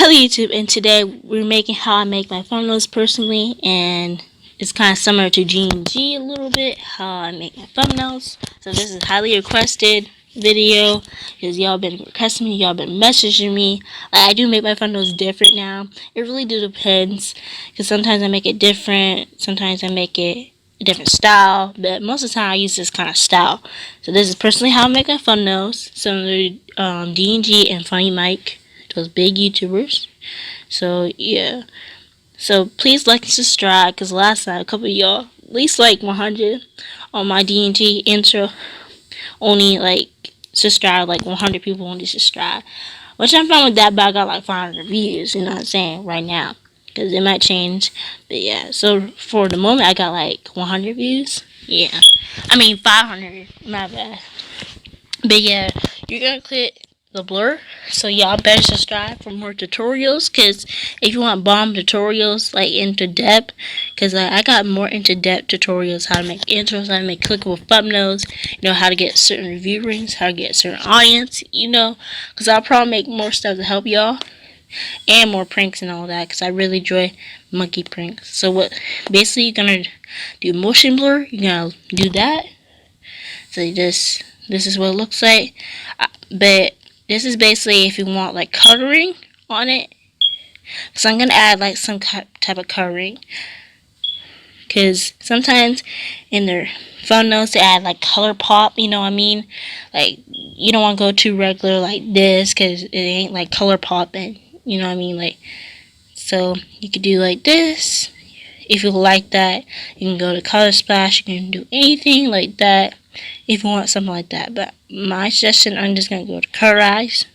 Hello YouTube, and today we're making how I make my thumbnails personally, and it's kind of similar to DDG a little bit, how I make my thumbnails. So this is highly requested video, because y'all been requesting me, y'all been messaging me. I do make my thumbnails different now. It really do depends, because sometimes I make it different, sometimes I make it a different style, but most of the time I use this kind of style. So this is personally how I make my thumbnails, similar to DDG and Funny Mike, those big YouTubers. So yeah, so please like and subscribe, because last time a couple of y'all, at least like 100 on my DDG intro, only like subscribe, like 100 people only subscribe, which I'm fine with that, but I got like 500 views, you know what I'm saying, right now, because it might change. But yeah, so for the moment I got like 100 views. Yeah, I mean 500, my bad. But yeah, you're gonna click the blur, so y'all better subscribe for more tutorials, because if you want bomb tutorials like into depth, because I got more into depth tutorials, how to make intros, how to make clickable thumbnails, you know, how to get certain review rings, how to get a certain audience, you know, because I'll probably make more stuff to help y'all, and more pranks and all that, because I really enjoy monkey pranks. So what basically you're gonna do, motion blur, you're gonna do that. So this is what it looks like, but this is basically if you want like coloring on it. So I'm gonna add like some type of coloring, because sometimes in their thumbnails they add like color pop, you know what I mean? Like you don't want to go too regular like this, because it ain't like color popping, you know what I mean? Like, so you could do like this. If you like that, you can go to color splash, you can do anything like that if you want something like that. But my suggestion, I'm just gonna go to colorize.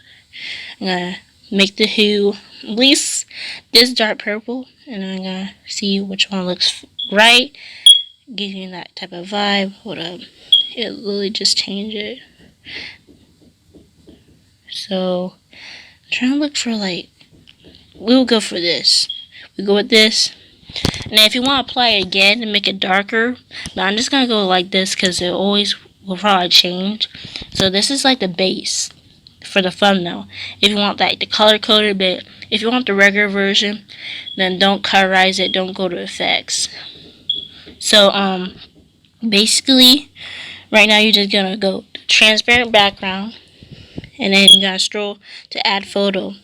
I'm gonna make the hue at least this dark purple, and I'm gonna see which one looks right, give you that type of vibe. Hold up, it literally just changed it. So I'm trying to look for like, we'll go for this. We go with this. Now if you want to apply it again and make it darker, but I'm just gonna go like this, because it always will probably change. So this is like the base for the thumbnail. If you want like the color coded, but if you want the regular version, then don't colorize it, don't go to effects. So basically right now you're just gonna go to transparent background, and then you gotta scroll to add photo.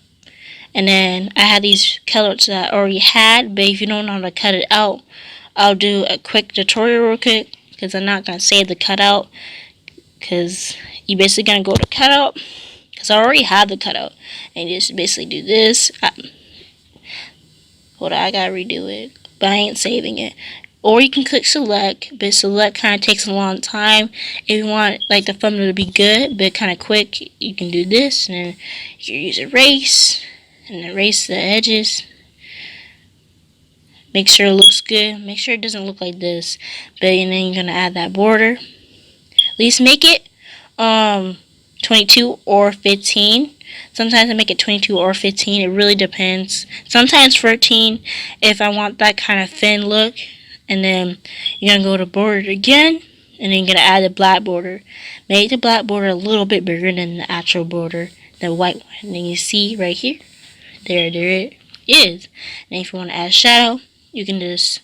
And then I had these colors that I already had, but if you don't know how to cut it out, I'll do a quick tutorial real quick, because I'm not going to save the cutout, because you basically going to go to cutout, because I already have the cutout, and you just basically do this. Hold on, I got to redo it, but I ain't saving it. Or you can click select, but select kind of takes a long time. If you want like the thumbnail to be good but kind of quick, you can do this, and then you can use erase, and erase the edges. Make sure it looks good. Make sure it doesn't look like this. But and then you're gonna add that border. At least make it 22 or 15. Sometimes I make it 22 or 15. It really depends. Sometimes 13 if I want that kind of thin look. And then you're gonna go to border again, and then you're gonna add the black border. Make the black border a little bit bigger than the actual border, the white one. And then you see right here. There it is. And if you want to add shadow, you can just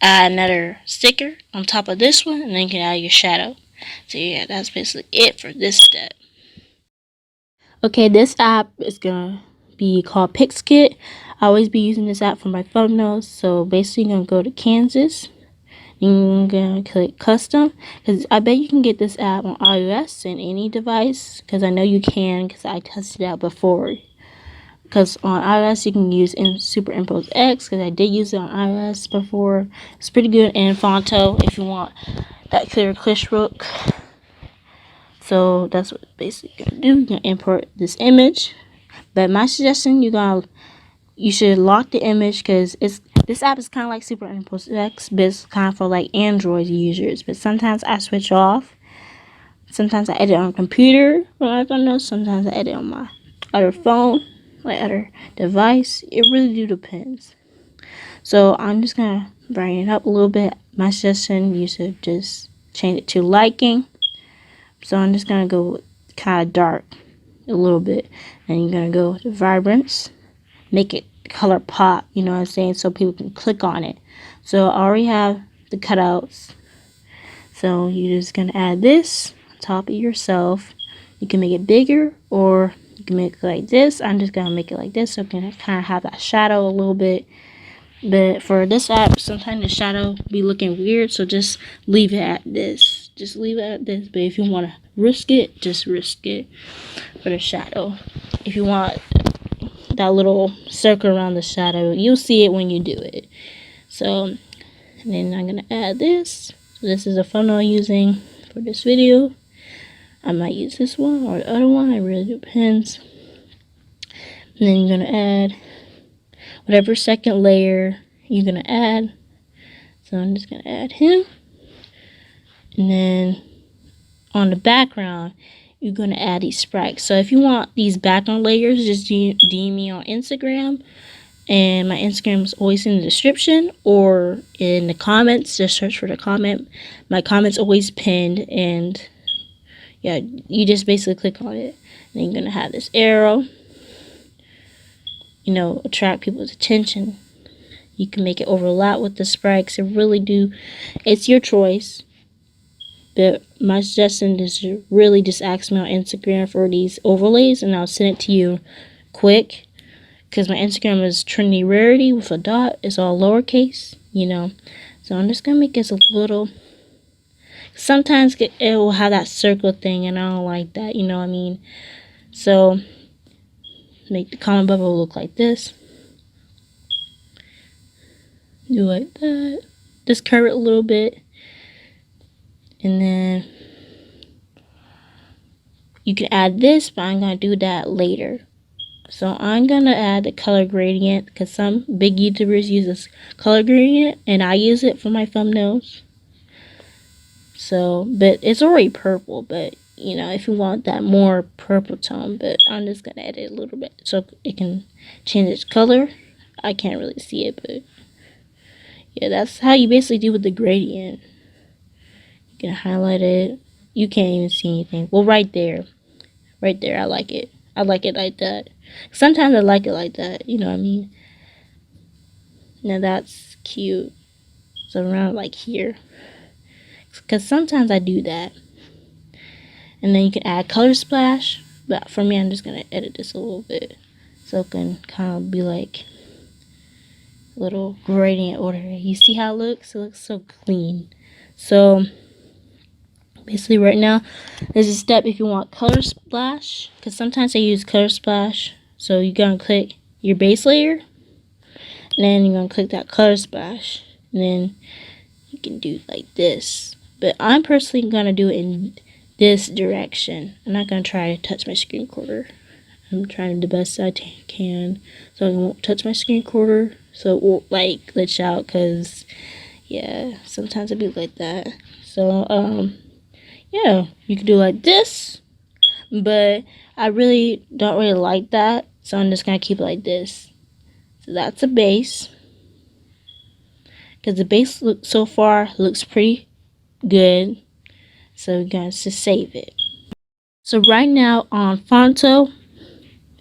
add another sticker on top of this one, and then you can add your shadow. So yeah, that's basically it for this step. Okay, this app is gonna be called PicsKit. I always be using this app for my thumbnails. So basically, you're gonna go to Kansas. You're gonna click custom, because I bet you can get this app on iOS and any device, because I know you can, because I tested it out before. Because on iOS you can use Superimpose X, because I did use it on iOS before. It's pretty good. And Phonto if you want that clear look. So that's what basically you're gonna do. You're gonna import this image. But my suggestion, you should lock the image, because this app is kind of like Superimpose X, but it's kind of for like Android users. But sometimes I switch off. Sometimes I edit on a computer when I don't know. Sometimes I edit on my other phone, like other device. It really do depends. So I'm just gonna brighten it up a little bit. My suggestion, you should just change it to liking. So I'm just gonna go kind of dark a little bit, and you're gonna go to vibrance, make it color pop, you know what I'm saying, so people can click on it. So I already have the cutouts, so you're just gonna add this on top of yourself. You can make it bigger, or you can make it like this. I'm just gonna make it like this so it can kind of have that shadow a little bit. But for this app, sometimes the shadow be looking weird, so just leave it at this. Just leave it at this. But if you want to risk it, just risk it for the shadow. If you want that little circle around the shadow, you'll see it when you do it. So, and then I'm gonna add this. So this is a thumbnail I'm using for this video. I might use this one or the other one. It really depends. And then you're gonna add whatever second layer you're gonna add. So I'm just gonna add him. And then on the background, you're gonna add these sprites. So if you want these background layers, just DM me on Instagram. And my Instagram is always in the description or in the comments. Just search for the comment. My comment's always pinned, and yeah, you just basically click on it. And then you're gonna have this arrow, you know, attract people's attention. You can make it overlap with the sprites. It really do. It's your choice. But my suggestion is to really just ask me on Instagram for these overlays, and I'll send it to you quick. Because my Instagram is Trinity Rarity with a dot. It's all lowercase, you know. So I'm just going to make this a little. Sometimes it will have that circle thing, and I don't like that, you know what I mean. So make the comment bubble look like this. Do like that. Just curve it a little bit. And then you can add this, but I'm going to do that later. So I'm going to add the color gradient because some big YouTubers use this color gradient, and I use it for my thumbnails. So, but it's already purple, but you know, if you want that more purple tone, but I'm just going to edit a little bit so it can change its color. I can't really see it, but yeah, that's how you basically do with the gradient. You can highlight it. You can't even see anything. Well, right there. Right there, I like it. I like it like that. Sometimes I like it like that, you know what I mean? Now that's cute. So around like here. Because sometimes I do that. And then you can add color splash. But for me, I'm just going to edit this a little bit. So it can kind of be like a little gradient order. You see how it looks? It looks so clean. So basically right now, there's a step if you want color splash. Because sometimes I use color splash. So you're going to click your base layer. And then you're going to click that color splash. And then you can do like this. But I'm personally going to do it in this direction. I'm not going to try to touch my screen recorder. I'm trying the best I can. So it won't touch my screen recorder. So it won't like glitch out. Because, yeah, sometimes it be like that. So, yeah, you can do like this. But I really don't really like that. So I'm just going to keep it like this. So that's a base. Because the base look so far looks pretty good. So we're going to just save it. So right now on Phonto,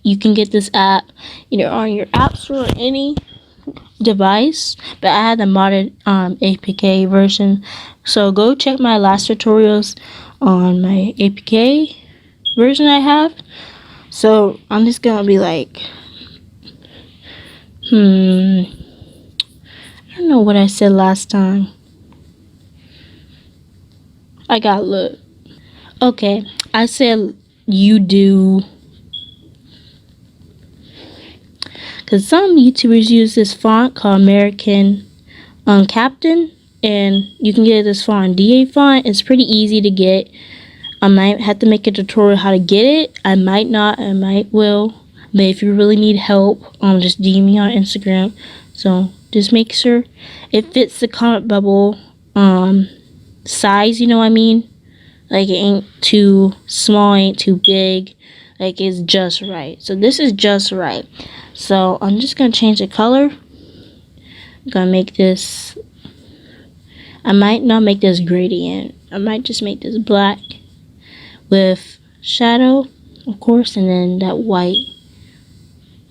you can get this app either on your app store or any device. But I had the modded APK version. So go check my last tutorials on my APK version I have. So I'm just going to be like, I don't know what I said last time. I got look. Okay, I said you do. Because some YouTubers use this font called American Captain. And you can get this font, DA font. It's pretty easy to get. I might have to make a tutorial how to get it. I might not. I might will. But if you really need help, just DM me on Instagram. So just make sure it fits the comment bubble size, you know what I mean? Like it ain't too small, ain't too big. Like it's just right. So this is just right. So I'm just gonna change the color. I'm gonna make this. I might not make this gradient. I might just make this black with shadow, of course, and then that white.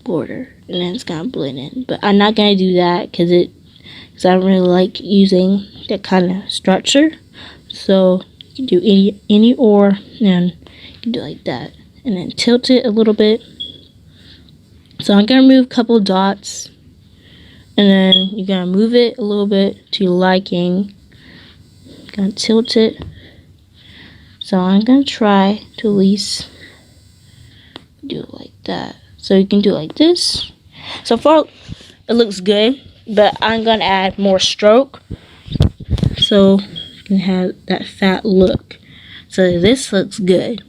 border, and then it's gonna blend in. But I'm not gonna do that because I don't really like using that kind of structure. So you can do any or, and you can do like that, and then tilt it a little bit. So I'm gonna move a couple dots, and then you're gonna move it a little bit to your liking. Gonna tilt it. So I'm gonna try to at least do it like that. So you can do it like this. So far it looks good, but I'm gonna add more stroke so you can have that fat look. So this looks good.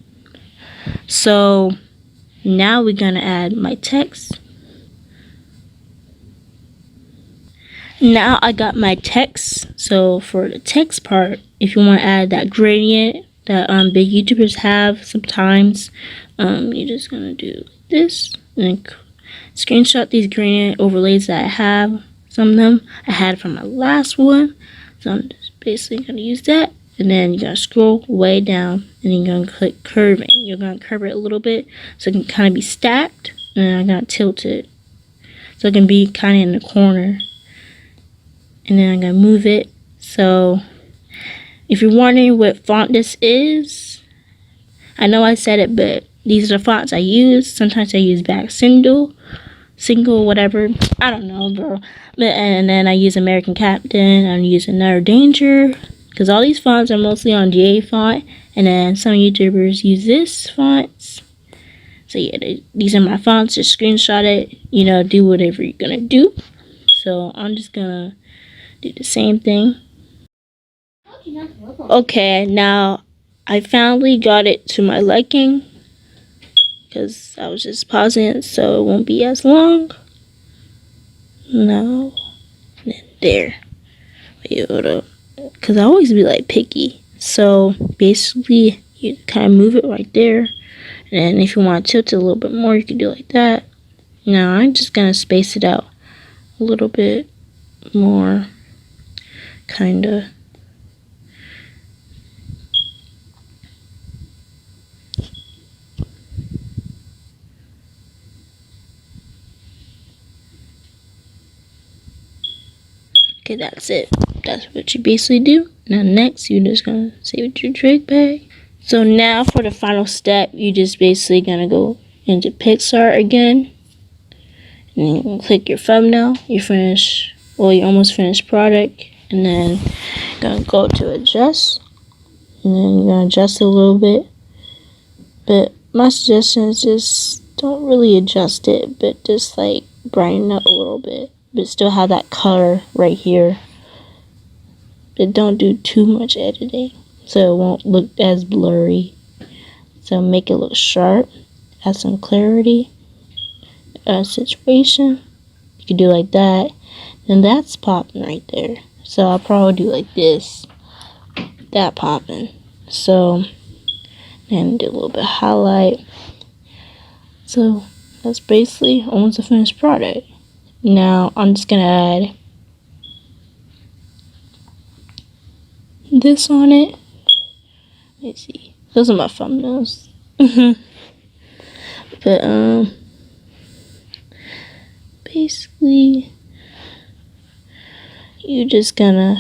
So now we're gonna add my text. Now I got my text. So for the text part, if you want to add that gradient that big YouTubers have sometimes, you're just gonna do this and then screenshot these gradient overlays that I have. Some of them I had from my last one, so I'm just basically gonna use that. And then you're gonna scroll way down, and then you're gonna click curving. You're gonna curve it a little bit so it can kind of be stacked, and then I'm gonna tilt it so it can be kind of in the corner. And then I'm gonna move it. So if you're wondering what font this is, I know I said it, but these are the fonts I use. Sometimes I use back single, whatever. I don't know, bro. And then I use American Captain. I use Another Danger, because all these fonts are mostly on GA font. And then some YouTubers use this fonts. So yeah, these are my fonts. Just screenshot it. You know, do whatever you're gonna do. So I'm just gonna do the same thing. Okay, now I finally got it to my liking, because I was just pausing it so it won't be as long. Now, and then there. Wait, hold up. Because I always be like picky. So basically, you kind of move it right there. And if you want to tilt it a little bit more, you can do like that. Now I'm just going to space it out a little bit more. Kinda. Okay, that's it. That's what you basically do. Now next, you're just gonna save it to your trig bag. So now for the final step, you just basically gonna go into Picsart again, and then you can click your thumbnail. You finish, well, you almost finished product, and then you're gonna go to adjust, and then you're gonna adjust it a little bit. But my suggestion is just don't really adjust it, but just like brighten up a little bit, but still have that color right here. But don't do too much editing, so it won't look as blurry. So make it look sharp, add some clarity, situation. You can do like that, and that's popping right there. So I'll probably do like this, that popping. So then do a little bit of highlight. So that's basically almost a finished product. Now I'm just gonna add this on it. Let's see. Those are my thumbnails. But basically you're just gonna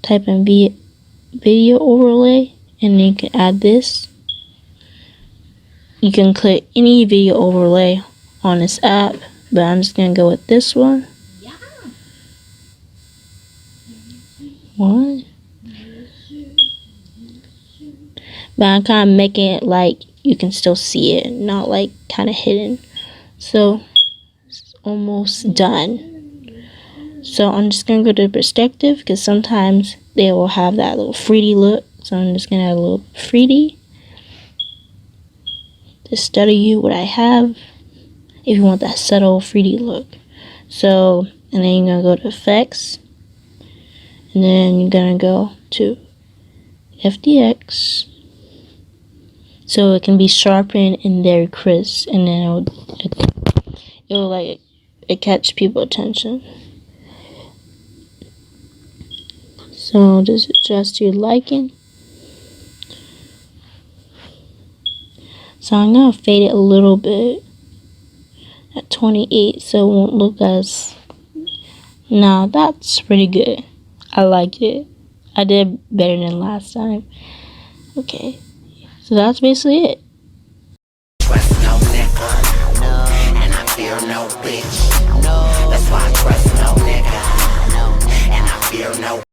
type in video overlay, and then you can add this. You can click any video overlay on this app, but I'm just gonna go with this one. What? But I'm kind of making it like you can still see it, not like kind of hidden. So it's almost done. So I'm just gonna go to perspective, because sometimes they will have that little 3D look. So I'm just gonna add a little 3D to study you what I have, if you want that subtle 3D look. So, and then you're gonna go to effects, and then you're gonna go to FDX, so it can be sharpened and very crisp, and then it'll like it catch people's attention. So just adjust to your liking. So I'm gonna fade it a little bit, at 28, so it won't look as... Now that's pretty good. I like it. I did better than last time. Okay, so that's basically it. Trust no nigga, no, and I fear no bitch, no. That's why I trust no nigga, no, and I fear no.